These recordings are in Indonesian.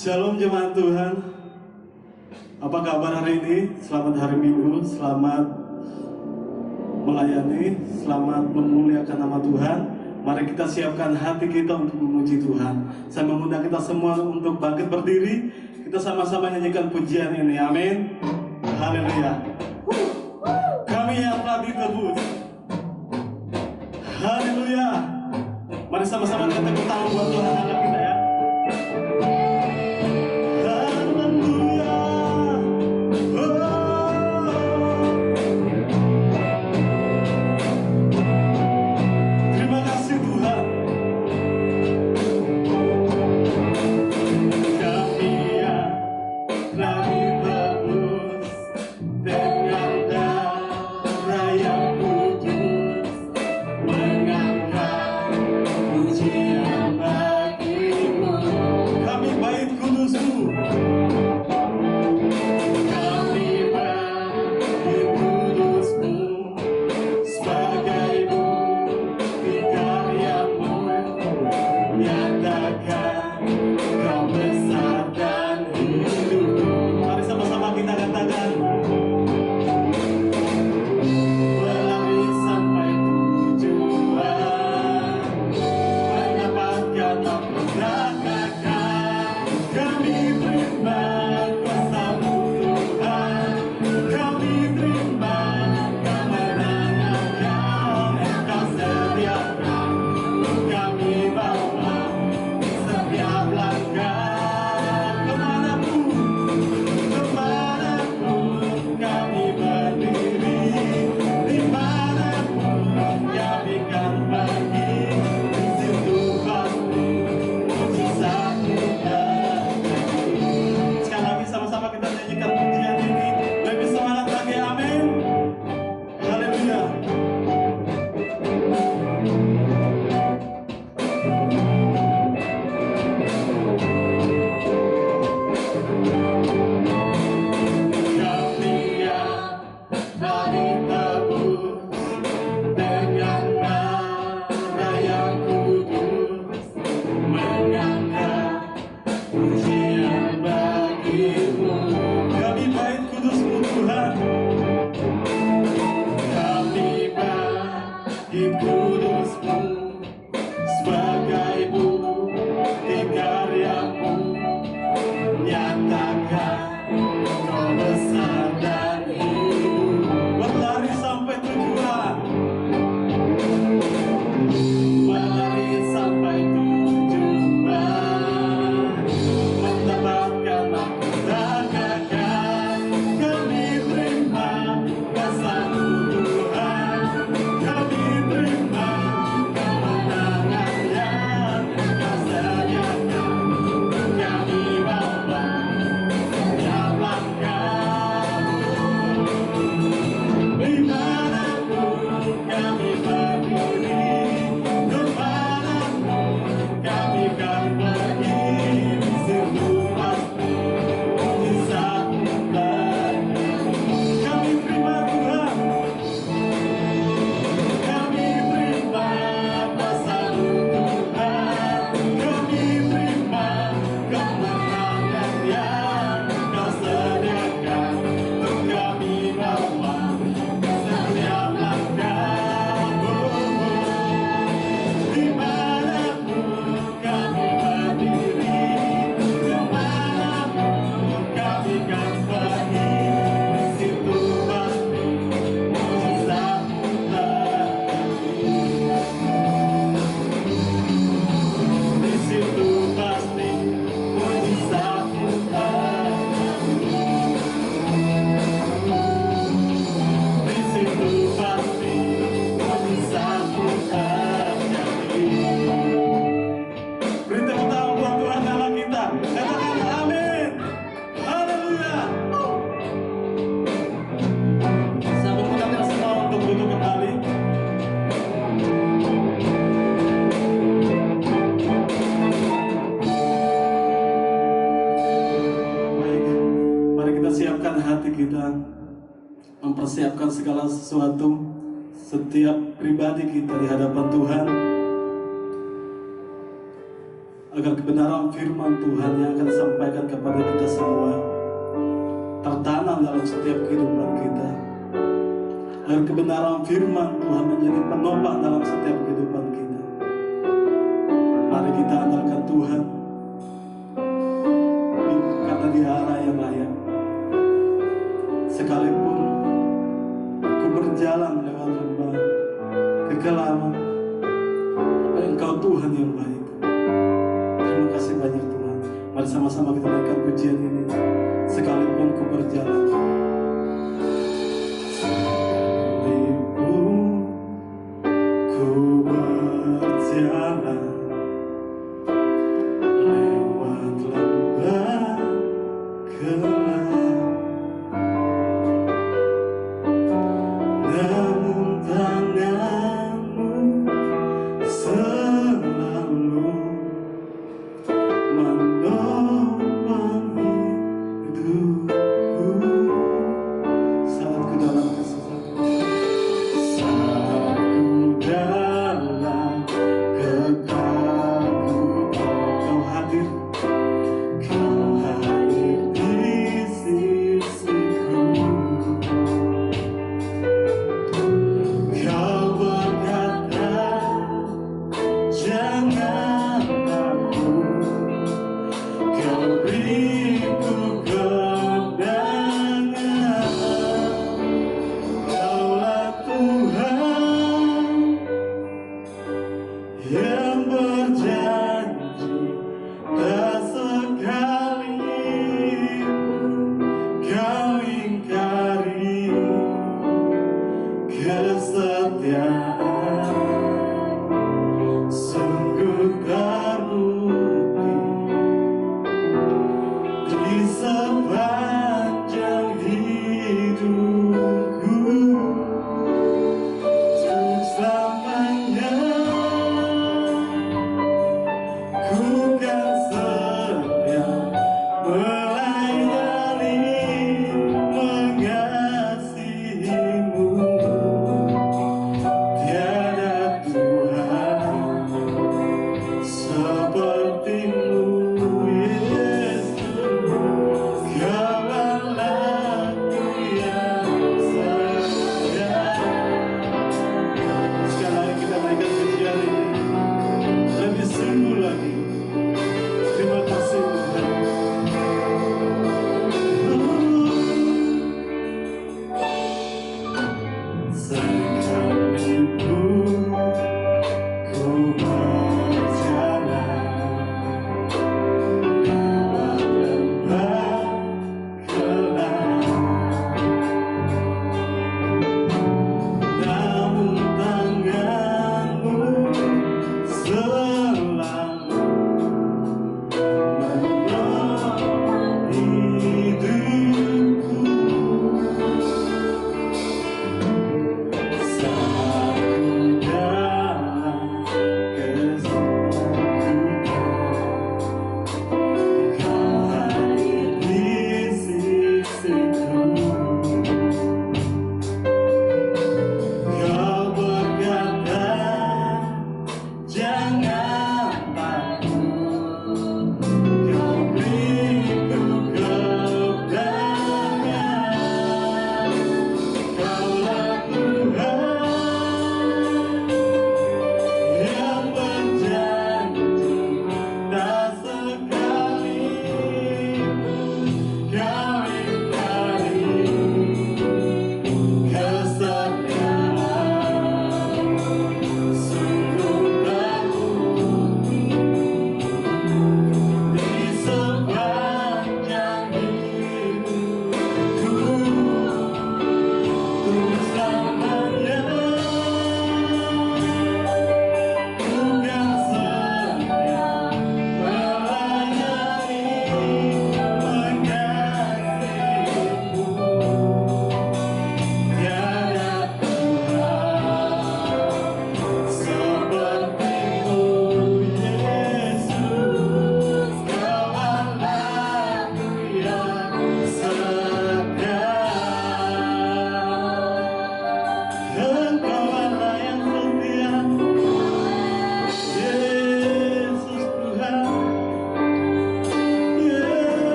Shalom jemaat Tuhan. Apa kabar hari ini? Selamat hari Minggu, selamat melayani, selamat memuliakan nama Tuhan. Mari kita siapkan hati kita untuk memuji Tuhan. Saya mengundang kita semua untuk bangkit berdiri. Kita sama-sama nyanyikan pujian ini. Amin. Haleluya. Kami yang telah ditebus. Haleluya. Mari sama-sama kita tepuk tangan buat Tuhan Allah kita ya. Mempersiapkan segala sesuatu, setiap pribadi kita di hadapan Tuhan, agar kebenaran firman Tuhan yang akan sampaikan kepada kita semua tertanam dalam setiap kehidupan kita. Agar kebenaran firman Tuhan menjadi penopang dalam setiap kehidupan kita. Mari kita andalkan Tuhan, karena Dia Allah yang layak. Sekalipun ku berjalan lewat lembah kegelapan, tapi Engkau Tuhan yang baik. Terima kasih banyak Tuhan. Mari sama-sama kita naikkan pujian ini. Sekalipun ku berjalan, ku berjalan lewat lembah gelap, namun tanganmu selalu menopang hidupku. Saat ku dalam kesusahan, saat ku dalam ketakutan, Kau hadir di sisiku. Kau berkata, jangan takut, Kau beriku kemenangan. Kaulah Tuhan yang berjanji, tak sekalipun Kau ingkari kesetiaan. Sungguh terbukti di sepanjang hidupku, untuk selamanya ku kan setia melayani, mengasihimu. Tiada Tuhan sepertimu, Yesus. Kau Allahku yang setia. Sekali lagi kita naikkan pujian ini lebih sungguh lagi. Terima kasih Tuhan.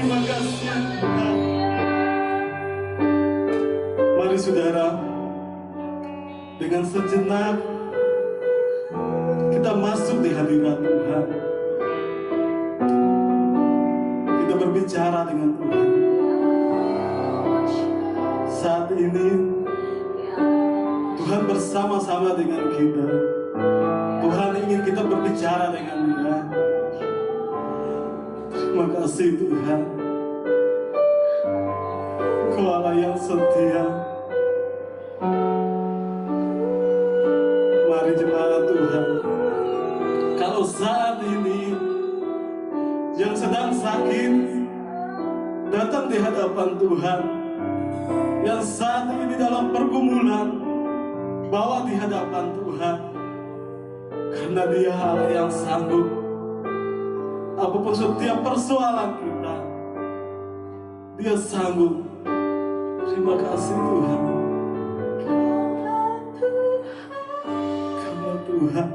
Terima kasih Tuhan. Mari saudara, dengan sejenak kita masuk di hadirat Tuhan. Kita berbicara dengan Tuhan. Saat ini Tuhan bersama-sama dengan kita. Tuhan ingin kita berbicara dengan Dia. Terima kasih Tuhan. Engkau Allah yang setia. Mari jemaat Tuhan, kalau saat ini yang sedang sakit datang di hadapan Tuhan, yang saat ini dalam pergumulan bawa di hadapan Tuhan, karena Dia Allah yang sanggup. Apapun setiap persoalan kita, Dia sanggup. Terima kasih Tuhan. Karena Tuhan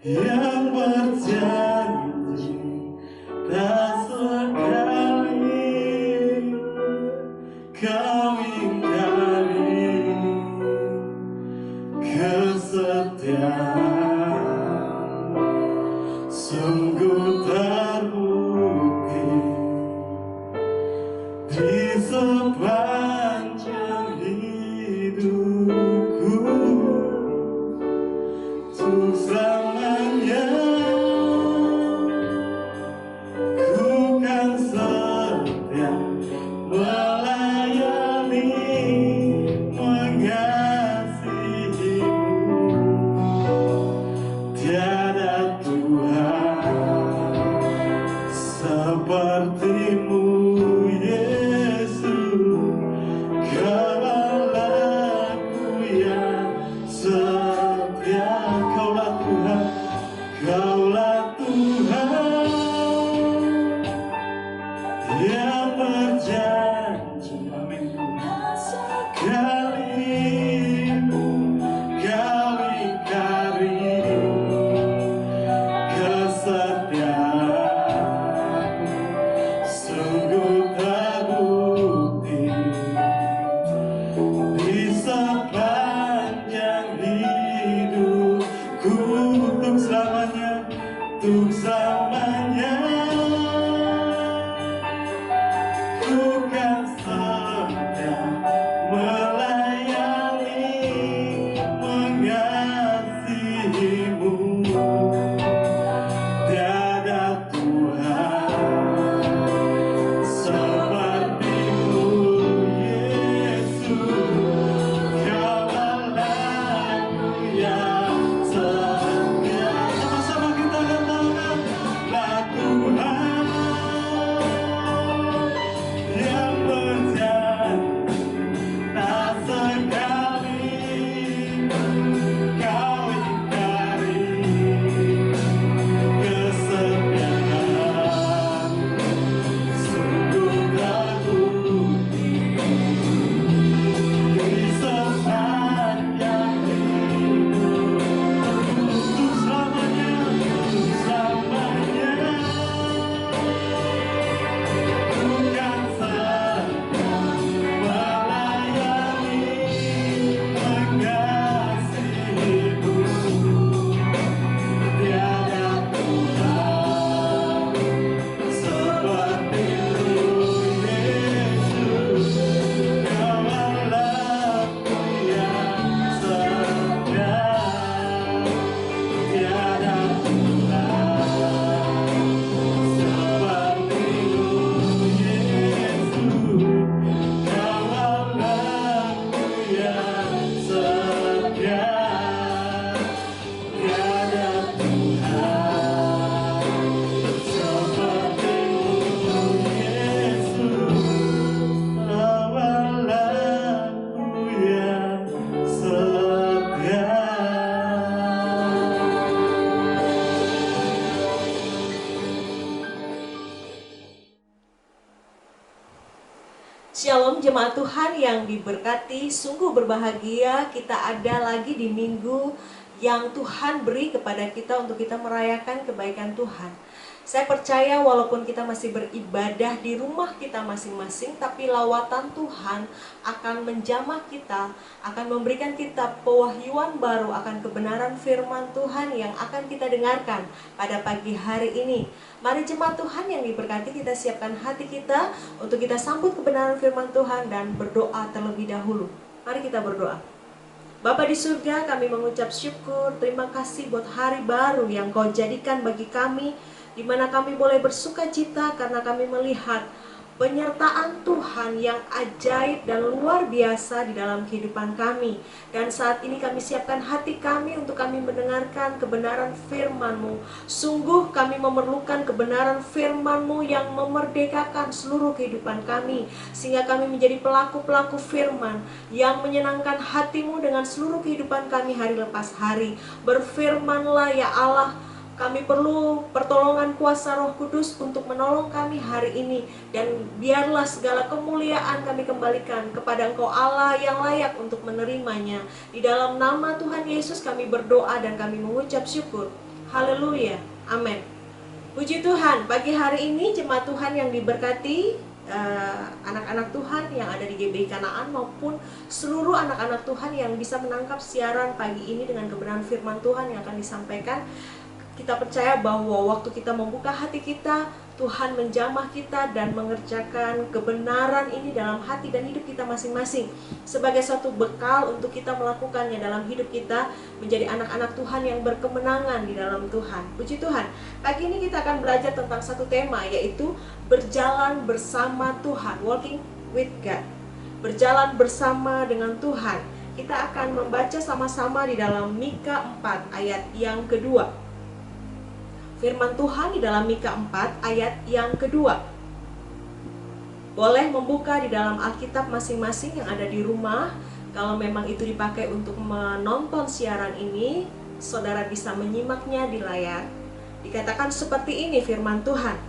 yang berjanji tak sekali Kau ingkari kesetiaan, sungguh terbukti di sepanjang hidupku. Untuk selamanya ku kan setia melayani, mengasihimu. Tiada Tuhan sepertimu, Yesus. Kau Allahku yang setia. Kaulah Tuhan, Kaulah Tuhan yang berjanji, amin Tuhan, sekali-Mu Kau ingkari kesetiaan, sungguh terbukti di sepanjang hidupku. Untuk selamanya, untuk selamanya ku kan setia melayani, mengasihimu. Tiada Tuhan sepertimu, Yesus. Kau Allahku yang setia. Sama-sama kita katakan, lah Tuhan yang berjanji tak sekali Kau ingkari kesetiaan, sungguh terbukti di sepanjang hidup. Untuk selamanya, untuk selamanya ku kan setia melayani, mengasihimu. Tiada Tuhan sepertimu, Yesus. Kau Allahku yang setia. Tiada Tuhan sepertimu, Yesus. Kau Allahku yang setia. Tiada Tuhan sepertimu, Yesus. Kau Allahku yang setia. Shalom jemaat Tuhan yang diberkati, sungguh berbahagia kita ada lagi di minggu yang Tuhan beri kepada kita untuk kita merayakan kebaikan Tuhan. Saya percaya walaupun kita masih beribadah di rumah kita masing-masing, tapi lawatan Tuhan akan menjamah kita, akan memberikan kita pewahyuan baru akan kebenaran firman Tuhan yang akan kita dengarkan pada pagi hari ini. Mari jemaat Tuhan yang diberkati, kita siapkan hati kita untuk kita sambut kebenaran firman Tuhan dan berdoa terlebih dahulu. Mari kita berdoa. Bapa di surga, kami mengucap syukur, terima kasih buat hari baru yang Kau jadikan bagi kami, di mana kami boleh bersuka cita karena kami melihat penyertaan Tuhan yang ajaib dan luar biasa di dalam kehidupan kami. Dan saat ini kami siapkan hati kami untuk kami mendengarkan kebenaran firman-Mu. Sungguh kami memerlukan kebenaran firman-Mu yang memerdekakan seluruh kehidupan kami, sehingga kami menjadi pelaku-pelaku firman yang menyenangkan hati-Mu dengan seluruh kehidupan kami hari lepas hari. Berfirmanlah ya Allah. Kami perlu pertolongan kuasa Roh Kudus untuk menolong kami hari ini. Dan biarlah segala kemuliaan kami kembalikan kepada Engkau Allah yang layak untuk menerimanya. Di dalam nama Tuhan Yesus kami berdoa dan kami mengucap syukur. Haleluya. Amin. Puji Tuhan, pagi hari ini jemaat Tuhan yang diberkati, anak-anak Tuhan yang ada di GBI Kanaan maupun seluruh anak-anak Tuhan yang bisa menangkap siaran pagi ini dengan kebenaran firman Tuhan yang akan disampaikan. Kita percaya bahwa waktu kita membuka hati kita, Tuhan menjamah kita dan mengerjakan kebenaran ini dalam hati dan hidup kita masing-masing sebagai suatu bekal untuk kita melakukannya dalam hidup kita, menjadi anak-anak Tuhan yang berkemenangan di dalam Tuhan. Puji Tuhan. Pagi ini kita akan belajar tentang satu tema, yaitu berjalan bersama Tuhan, walking with God. Berjalan bersama dengan Tuhan. Kita akan membaca sama-sama di dalam Mika 4 ayat yang kedua. Firman Tuhan di dalam Mika 4 ayat yang kedua. Boleh membuka di dalam Alkitab masing-masing yang ada di rumah. Kalau memang itu dipakai untuk menonton siaran ini, saudara bisa menyimaknya di layar. Dikatakan seperti ini firman Tuhan.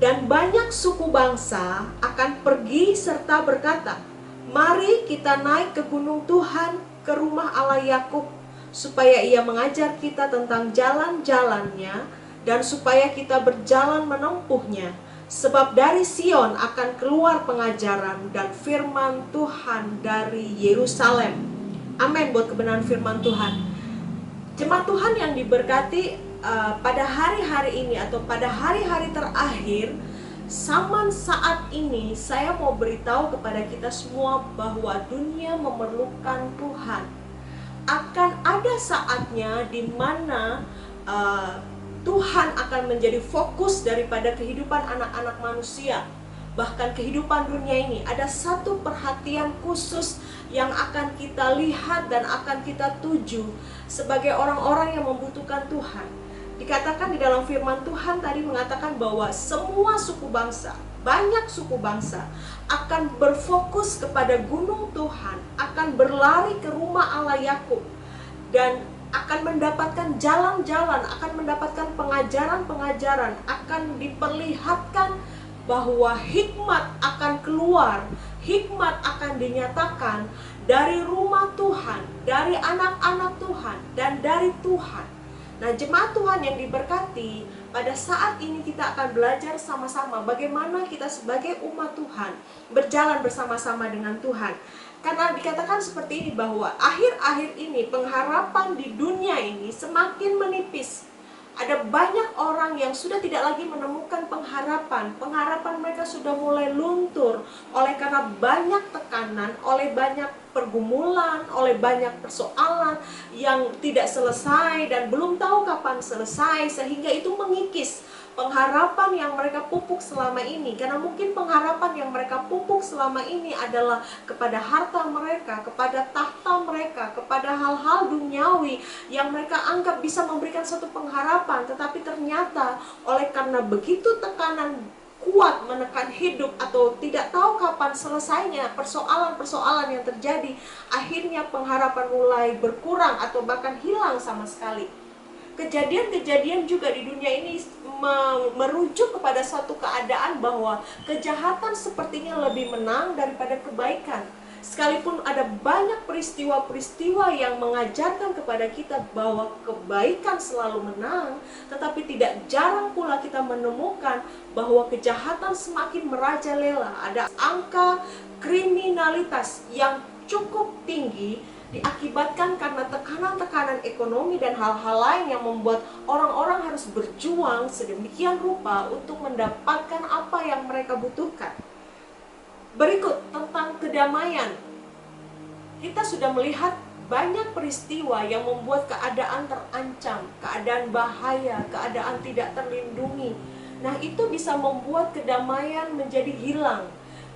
Dan banyak suku bangsa akan pergi serta berkata, mari kita naik ke gunung Tuhan, ke rumah Allah Yakub, supaya Ia mengajar kita tentang jalan-jalannya, dan supaya kita berjalan menempuhnya. Sebab dari Sion akan keluar pengajaran dan firman Tuhan dari Yerusalem. Amin buat kebenaran firman Tuhan. Jemaat Tuhan yang diberkati, pada hari-hari ini atau pada hari-hari terakhir zaman saat ini, saya mau beritahu kepada kita semua bahwa dunia memerlukan Tuhan. Akan ada saatnya di mana Tuhan akan menjadi fokus daripada kehidupan anak-anak manusia. Bahkan kehidupan dunia ini ada satu perhatian khusus yang akan kita lihat dan akan kita tuju sebagai orang-orang yang membutuhkan Tuhan. Dikatakan di dalam firman Tuhan tadi mengatakan bahwa semua suku bangsa, banyak suku bangsa akan berfokus kepada gunung Tuhan, akan berlari ke rumah Allah Yakub, dan akan mendapatkan jalan-jalan, akan mendapatkan pengajaran-pengajaran, akan diperlihatkan bahwa hikmat akan keluar, hikmat akan dinyatakan dari rumah Tuhan, dari anak-anak Tuhan, dan dari Tuhan. Nah, jemaat Tuhan yang diberkati, pada saat ini kita akan belajar sama-sama bagaimana kita sebagai umat Tuhan berjalan bersama-sama dengan Tuhan. Karena dikatakan seperti ini bahwa akhir-akhir ini pengharapan di dunia ini semakin menipis. Ada banyak orang yang sudah tidak lagi menemukan pengharapan. Pengharapan mereka sudah mulai luntur oleh karena banyak tekanan, oleh banyak pergumulan, oleh banyak persoalan yang tidak selesai dan belum tahu kapan selesai, sehingga itu mengikis pengharapan yang mereka pupuk selama ini. Karena mungkin pengharapan yang mereka pupuk selama ini adalah kepada harta mereka, kepada tahta mereka, kepada hal-hal duniawi yang mereka anggap bisa memberikan satu pengharapan. Tetapi ternyata oleh karena begitu tekanan kuat menekan hidup atau tidak tahu kapan selesainya persoalan-persoalan yang terjadi, akhirnya pengharapan mulai berkurang atau bahkan hilang sama sekali. Kejadian-kejadian juga di dunia ini merujuk kepada suatu keadaan bahwa kejahatan sepertinya lebih menang daripada kebaikan. Sekalipun ada banyak peristiwa-peristiwa yang mengajarkan kepada kita bahwa kebaikan selalu menang, tetapi tidak jarang pula kita menemukan bahwa kejahatan semakin merajalela. Ada angka kriminalitas yang cukup tinggi diakibatkan karena tekanan-tekanan ekonomi dan hal-hal lain yang membuat orang-orang harus berjuang sedemikian rupa untuk mendapatkan apa yang mereka butuhkan. Berikut tentang kedamaian. Kita sudah melihat banyak peristiwa yang membuat keadaan terancam, keadaan bahaya, keadaan tidak terlindungi. Nah, itu bisa membuat kedamaian menjadi hilang.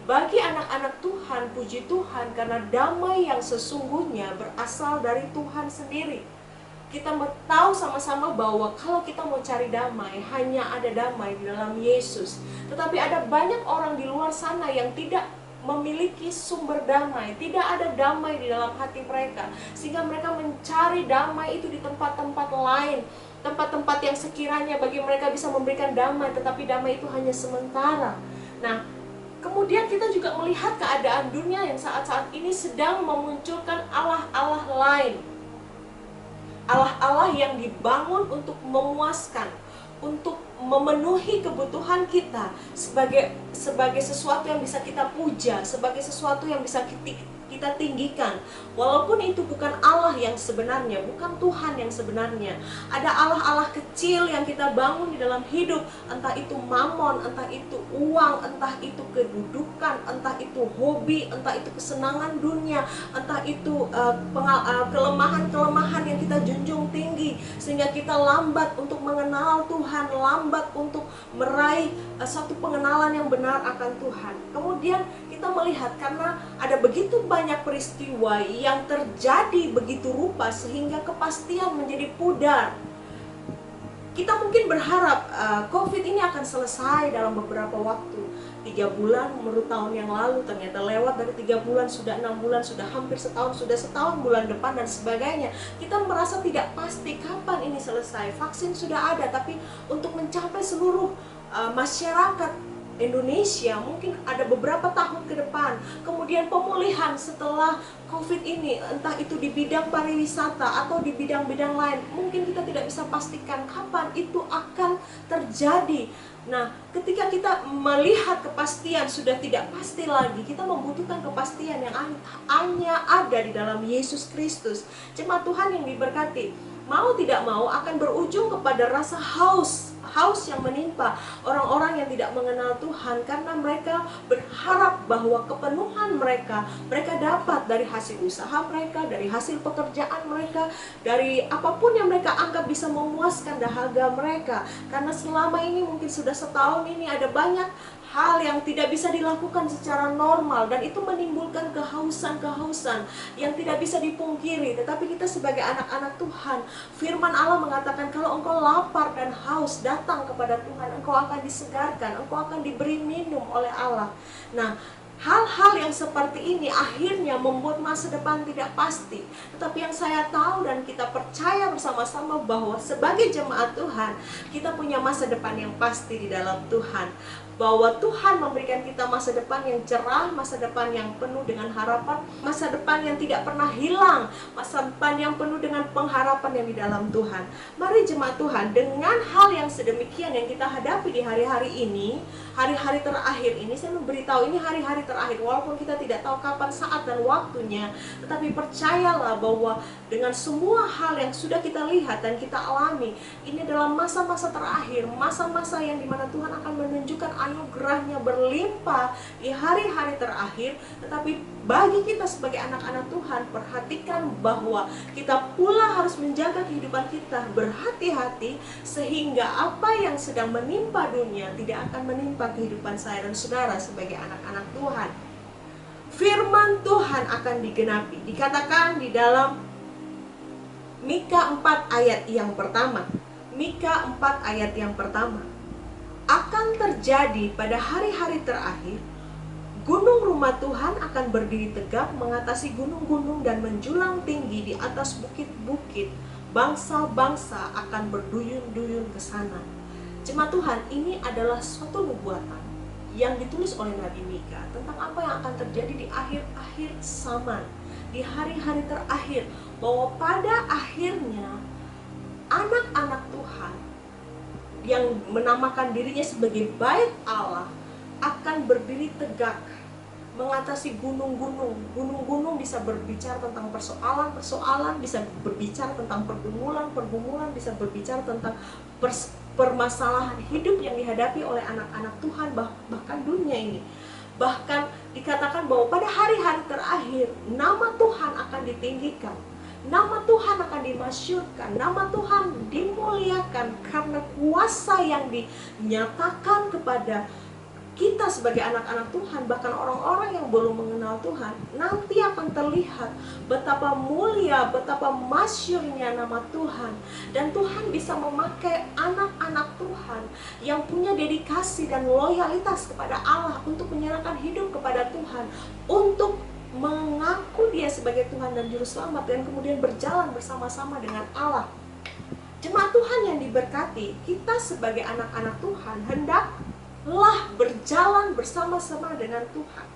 Bagi anak-anak Tuhan, puji Tuhan, karena damai yang sesungguhnya berasal dari Tuhan sendiri. Kita tahu sama-sama bahwa kalau kita mau cari damai, hanya ada damai di dalam Yesus. Tetapi ada banyak orang di luar sana yang tidak memiliki sumber damai, tidak ada damai di dalam hati mereka, sehingga mereka mencari damai itu di tempat-tempat lain, tempat-tempat yang sekiranya bagi mereka bisa memberikan damai, tetapi damai itu hanya sementara. Nah, kemudian kita juga melihat keadaan dunia yang saat-saat ini sedang memunculkan Allah-Allah lain, Allah-Allah yang dibangun untuk memuaskan, untuk memenuhi kebutuhan kita sebagai sesuatu yang bisa kita puja, sebagai sesuatu yang bisa kita tinggikan. Walaupun itu bukan Allah yang sebenarnya, bukan Tuhan yang sebenarnya. Ada Allah-Allah kecil yang kita bangun di dalam hidup, entah itu mamon, entah itu uang, entah itu kedudukan, entah itu hobi, entah itu kesenangan dunia, entah itu kelemahan-kelemahan yang kita junjung tinggi, sehingga kita lambat untuk mengenal Tuhan, lambat untuk meraih satu pengenalan yang benar akan Tuhan. Kemudian kita melihat karena ada begitu banyak peristiwa yang terjadi begitu rupa sehingga kepastian menjadi pudar. Kita mungkin berharap COVID ini akan selesai dalam beberapa waktu. 3 bulan menurut tahun yang lalu, ternyata lewat dari 3 bulan, sudah 6 bulan, sudah hampir setahun, sudah setahun bulan depan dan sebagainya. Kita merasa tidak pasti kapan ini selesai. Vaksin sudah ada, tapi untuk mencapai seluruh masyarakat Indonesia mungkin ada beberapa tahun ke depan. Kemudian pemulihan setelah COVID ini, entah itu di bidang pariwisata atau di bidang-bidang lain, mungkin kita tidak bisa pastikan kapan itu akan terjadi. Nah, ketika kita melihat kepastian sudah tidak pasti lagi, kita membutuhkan kepastian yang hanya ada di dalam Yesus Kristus. Jemaat Tuhan yang diberkati, mau tidak mau akan berujung kepada rasa haus yang menimpa orang-orang yang tidak mengenal Tuhan, karena mereka berharap bahwa kepenuhan mereka dapat dari hasil usaha mereka, dari hasil pekerjaan mereka, dari apapun yang mereka anggap bisa memuaskan dahaga mereka. Karena selama ini mungkin sudah setahun ini ada banyak hal yang tidak bisa dilakukan secara normal, dan itu menimbulkan kehausan yang tidak bisa dipungkiri. Tetapi kita sebagai anak-anak Tuhan, firman Allah mengatakan kalau engkau lapar dan haus, datang kepada Tuhan, engkau akan disegarkan, engkau akan diberi minum oleh Allah. Nah, hal-hal yang seperti ini akhirnya membuat masa depan tidak pasti. Tetapi yang saya tahu dan kita percaya bersama-sama bahwa sebagai jemaat Tuhan, kita punya masa depan yang pasti di dalam Tuhan. Bahwa Tuhan memberikan kita masa depan yang cerah, masa depan yang penuh dengan harapan, masa depan yang tidak pernah hilang, masa depan yang penuh dengan pengharapan yang di dalam Tuhan. Mari jemaat Tuhan, dengan hal yang sedemikian yang kita hadapi di hari-hari ini, hari-hari terakhir ini, saya memberitahu ini hari-hari terakhir, walaupun kita tidak tahu kapan saat dan waktunya, tetapi percayalah bahwa dengan semua hal yang sudah kita lihat dan kita alami, ini adalah masa-masa terakhir, masa-masa yang dimana Tuhan akan menunjukkan anugerahnya berlimpah di hari-hari terakhir. Tetapi bagi kita sebagai anak-anak Tuhan, perhatikan bahwa kita pula harus menjaga kehidupan kita berhati-hati, sehingga apa yang sedang menimpa dunia tidak akan menimpa kehidupan saya dan saudara sebagai anak-anak Tuhan. Firman Tuhan akan digenapi, dikatakan di dalam Mika 4 ayat yang pertama. Mika 4 ayat yang pertama. Akan terjadi pada hari-hari terakhir, gunung rumah Tuhan akan berdiri tegak mengatasi gunung-gunung dan menjulang tinggi di atas bukit-bukit. Bangsa-bangsa akan berduyun-duyun ke sana. Jemaat Tuhan, ini adalah suatu nubuatan. yang ditulis oleh Nabi Mika tentang apa yang akan terjadi di akhir-akhir zaman, di hari-hari terakhir, bahwa pada akhirnya anak-anak Tuhan yang menamakan dirinya sebagai bait Allah akan berdiri tegak mengatasi gunung-gunung. Gunung-gunung bisa berbicara tentang persoalan-persoalan, bisa berbicara tentang pergumulan-pergumulan, bisa berbicara tentang permasalahan hidup yang dihadapi oleh anak-anak Tuhan, bahkan dunia ini. Bahkan dikatakan bahwa pada hari-hari terakhir nama Tuhan akan ditinggikan, nama Tuhan akan dimasyurkan, nama Tuhan dimuliakan karena kuasa yang dinyatakan kepada kita sebagai anak-anak Tuhan, bahkan orang-orang yang belum mengenal Tuhan, nanti akan terlihat betapa mulia, betapa masyurnya nama Tuhan. Dan Tuhan bisa memakai anak-anak Tuhan yang punya dedikasi dan loyalitas kepada Allah untuk menyerahkan hidup kepada Tuhan, untuk mengaku Dia sebagai Tuhan dan Juru Selamat, dan kemudian berjalan bersama-sama dengan Allah. Jemaat Tuhan yang diberkati, kita sebagai anak-anak Tuhan hendaklah berjalan bersama-sama dengan Tuhan.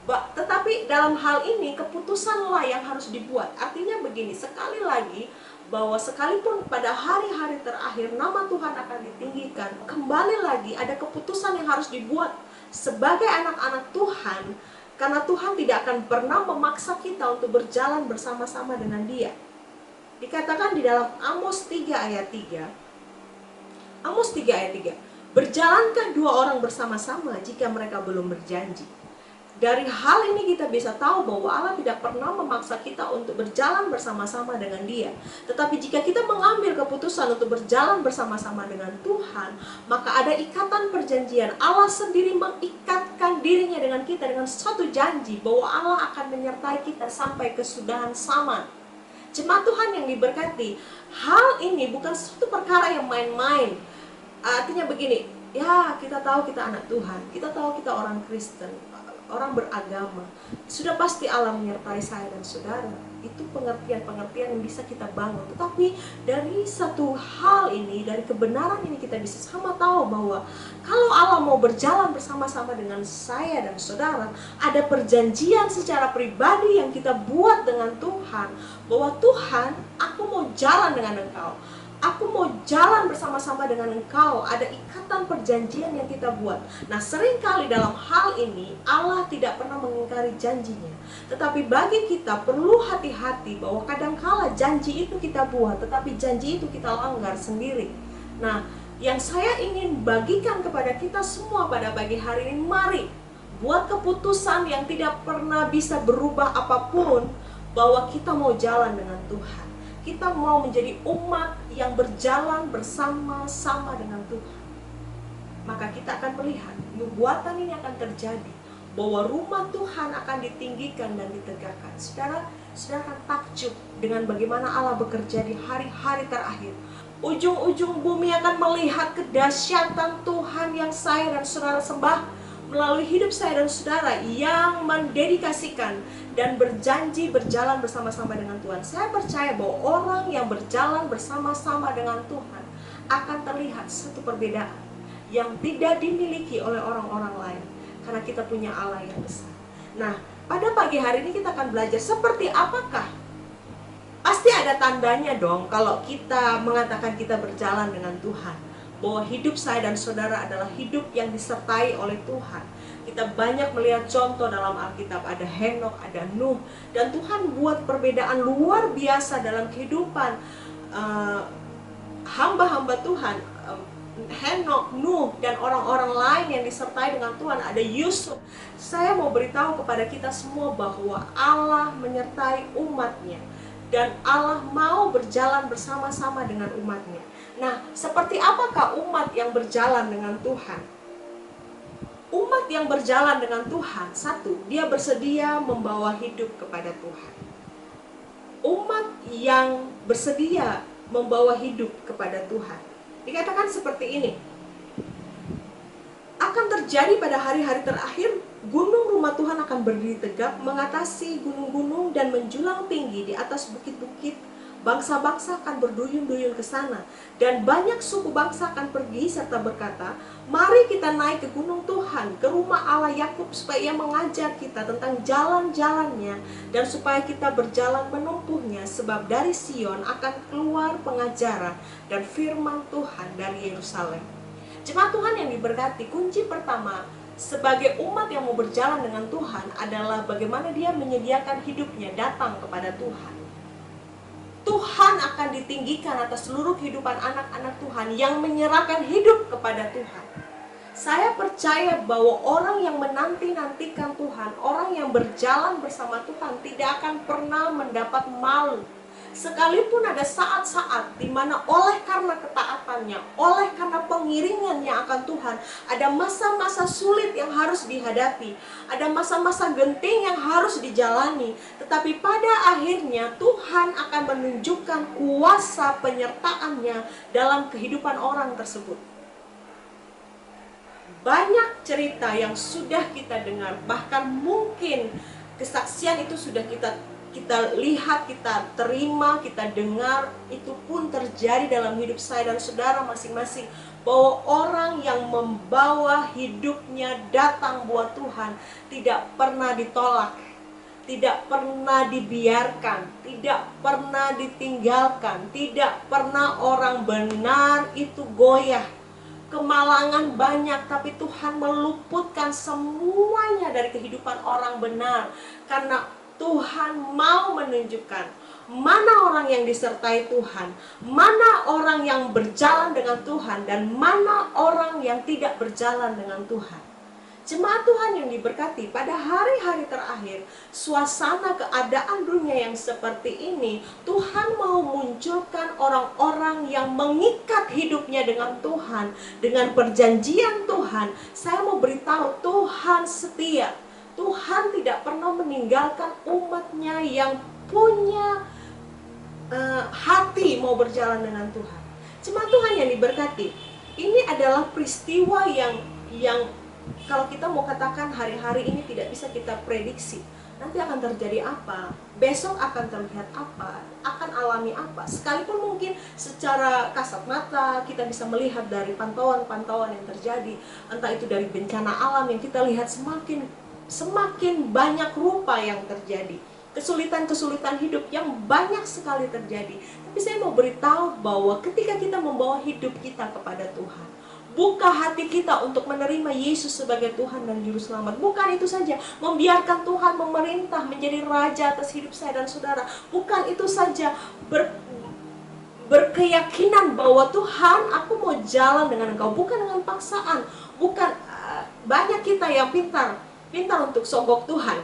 Tetapi dalam hal ini keputusanlah yang harus dibuat. Artinya begini, sekali lagi, bahwa sekalipun pada hari-hari terakhir nama Tuhan akan ditinggikan, kembali lagi ada keputusan yang harus dibuat sebagai anak-anak Tuhan, karena Tuhan tidak akan pernah memaksa kita untuk berjalan bersama-sama dengan Dia. Dikatakan di dalam Amos 3 ayat 3, Amos 3 ayat 3, berjalankah dua orang bersama-sama jika mereka belum berjanji? Dari hal ini kita bisa tahu bahwa Allah tidak pernah memaksa kita untuk berjalan bersama-sama dengan Dia. Tetapi jika kita mengambil keputusan untuk berjalan bersama-sama dengan Tuhan, maka ada ikatan perjanjian. Allah sendiri mengikatkan dirinya dengan kita dengan suatu janji bahwa Allah akan menyertai kita sampai kesudahan zaman. Jemaat Tuhan yang diberkati, hal ini bukan suatu perkara yang main-main. Artinya begini, ya kita tahu kita anak Tuhan, kita tahu kita orang Kristen, orang beragama, sudah pasti Allah menyertai saya dan saudara. Itu pengertian-pengertian yang bisa kita bangun. Tetapi dari satu hal ini, dari kebenaran ini, kita bisa sama tahu bahwa kalau Allah mau berjalan bersama-sama dengan saya dan saudara, ada perjanjian secara pribadi yang kita buat dengan Tuhan, bahwa Tuhan, aku mau jalan dengan Engkau, aku mau jalan bersama-sama dengan Engkau. Ada ikatan perjanjian yang kita buat. Nah, seringkali dalam hal ini Allah tidak pernah mengingkari janjinya. Tetapi bagi kita perlu hati-hati bahwa kadangkala janji itu kita buat, tetapi janji itu kita langgar sendiri. Nah, yang saya ingin bagikan kepada kita semua pada pagi hari ini, mari buat keputusan yang tidak pernah bisa berubah apapun, bahwa kita mau jalan dengan Tuhan. Kita mau menjadi umat yang berjalan bersama-sama dengan Tuhan. Maka kita akan melihat nubuatan ini akan terjadi, bahwa rumah Tuhan akan ditinggikan dan ditegakkan. Saudara akan takjub dengan bagaimana Allah bekerja di hari-hari terakhir. Ujung-ujung bumi akan melihat kedahsyatan Tuhan yang saya dan saudara sembah melalui hidup saya dan saudara yang mendedikasikan dan berjanji berjalan bersama-sama dengan Tuhan. Saya percaya bahwa orang yang berjalan bersama-sama dengan Tuhan akan terlihat satu perbedaan yang tidak dimiliki oleh orang-orang lain, karena kita punya Allah yang besar. Nah, pada pagi hari ini kita akan belajar seperti apakah. Pasti ada tandanya dong kalau kita mengatakan kita berjalan dengan Tuhan, bahwa hidup saya dan saudara adalah hidup yang disertai oleh Tuhan. Kita banyak melihat contoh dalam Alkitab, ada Henok, ada Nuh, dan Tuhan buat perbedaan luar biasa dalam kehidupan hamba-hamba Tuhan. Henok, Nuh, dan orang-orang lain yang disertai dengan Tuhan, ada Yusuf. Saya mau beritahu kepada kita semua bahwa Allah menyertai umatnya, dan Allah mau berjalan bersama-sama dengan umatnya. Nah, seperti apakah umat yang berjalan dengan Tuhan? Umat yang berjalan dengan Tuhan, satu, dia bersedia membawa hidup kepada Tuhan. Umat yang bersedia membawa hidup kepada Tuhan, dikatakan seperti ini, akan terjadi pada hari-hari terakhir, gunung rumah Tuhan akan berdiri tegak, mengatasi gunung-gunung dan menjulang tinggi di atas bukit-bukit, bangsa-bangsa akan berduyun-duyun ke sana, dan banyak suku bangsa akan pergi serta berkata, mari kita naik ke gunung Tuhan, ke rumah Allah Yakub, supaya Ia mengajar kita tentang jalan-jalannya, dan supaya kita berjalan menempuhnya, sebab dari Sion akan keluar pengajaran dan firman Tuhan dari Yerusalem. Jemaat Tuhan yang diberkati, kunci pertama sebagai umat yang mau berjalan dengan Tuhan adalah bagaimana dia menyediakan hidupnya datang kepada Tuhan. Tuhan akan ditinggikan atas seluruh kehidupan anak-anak Tuhan yang menyerahkan hidup kepada Tuhan. Saya percaya bahwa orang yang menanti-nantikan Tuhan, orang yang berjalan bersama Tuhan tidak akan pernah mendapat malu. Sekalipun ada saat-saat di mana oleh karena ketaatannya, oleh karena pengiringannya akan Tuhan, ada masa-masa sulit yang harus dihadapi, ada masa-masa genting yang harus dijalani, tetapi pada akhirnya Tuhan akan menunjukkan kuasa penyertaannya dalam kehidupan orang tersebut. Banyak cerita yang sudah kita dengar, bahkan mungkin kesaksian itu sudah kita lihat, kita terima, kita dengar, itu pun terjadi dalam hidup saya dan saudara masing-masing, bahwa orang yang membawa hidupnya datang buat Tuhan tidak pernah ditolak, tidak pernah dibiarkan, tidak pernah ditinggalkan, tidak pernah orang benar itu goyah. Kemalangan banyak, tapi Tuhan meluputkan semuanya dari kehidupan orang benar, karena Tuhan mau menunjukkan mana orang yang disertai Tuhan, mana orang yang berjalan dengan Tuhan, dan mana orang yang tidak berjalan dengan Tuhan. Jemaat Tuhan yang diberkati, pada hari-hari terakhir, suasana keadaan dunia yang seperti ini, Tuhan mau munculkan orang-orang yang mengikat hidupnya dengan Tuhan, dengan perjanjian Tuhan. Saya mau beritahu, Tuhan setia. Tuhan tidak pernah meninggalkan umatnya yang punya hati mau berjalan dengan Tuhan. Jemaat Tuhan yang diberkati, ini adalah peristiwa yang kalau kita mau katakan hari-hari ini tidak bisa kita prediksi. Nanti akan terjadi apa, besok akan terlihat apa, akan alami apa. Sekalipun mungkin secara kasat mata kita bisa melihat dari pantauan-pantauan yang terjadi, entah itu dari bencana alam yang kita lihat semakin banyak rupa yang terjadi, kesulitan-kesulitan hidup yang banyak sekali terjadi. Tapi saya mau beritahu bahwa ketika kita membawa hidup kita kepada Tuhan, buka hati kita untuk menerima Yesus sebagai Tuhan dan Juru Selamat. Bukan itu saja, membiarkan Tuhan memerintah menjadi Raja atas hidup saya dan saudara. Bukan itu saja, berkeyakinan bahwa Tuhan, aku mau jalan dengan Engkau, bukan dengan paksaan. Bukan, banyak kita yang pintar untuk sogok Tuhan.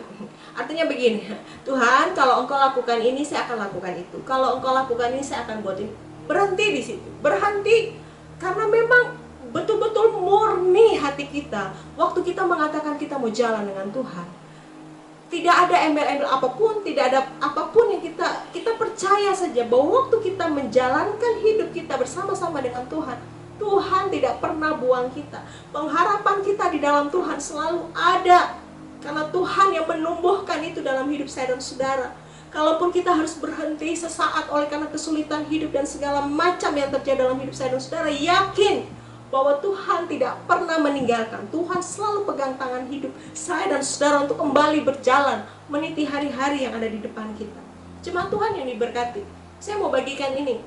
Artinya begini, Tuhan, kalau Engkau lakukan ini, saya akan lakukan itu. Kalau Engkau lakukan ini, saya akan buat ini. Berhenti di situ, berhenti. Karena memang betul-betul murni hati kita waktu kita mengatakan kita mau jalan dengan Tuhan. Tidak ada embel-embel apapun, tidak ada apapun yang kita percaya saja bahwa waktu kita menjalankan hidup kita bersama-sama dengan Tuhan, Tuhan tidak pernah buang kita. Pengharapan kita di dalam Tuhan selalu ada, karena Tuhan yang menumbuhkan itu dalam hidup saya dan saudara. Kalaupun kita harus berhenti sesaat oleh karena kesulitan hidup dan segala macam yang terjadi dalam hidup saya dan saudara, yakin bahwa Tuhan tidak pernah meninggalkan. Tuhan selalu pegang tangan hidup saya dan saudara untuk kembali berjalan meniti hari-hari yang ada di depan kita. Jemaat Tuhan yang diberkati, saya mau bagikan ini.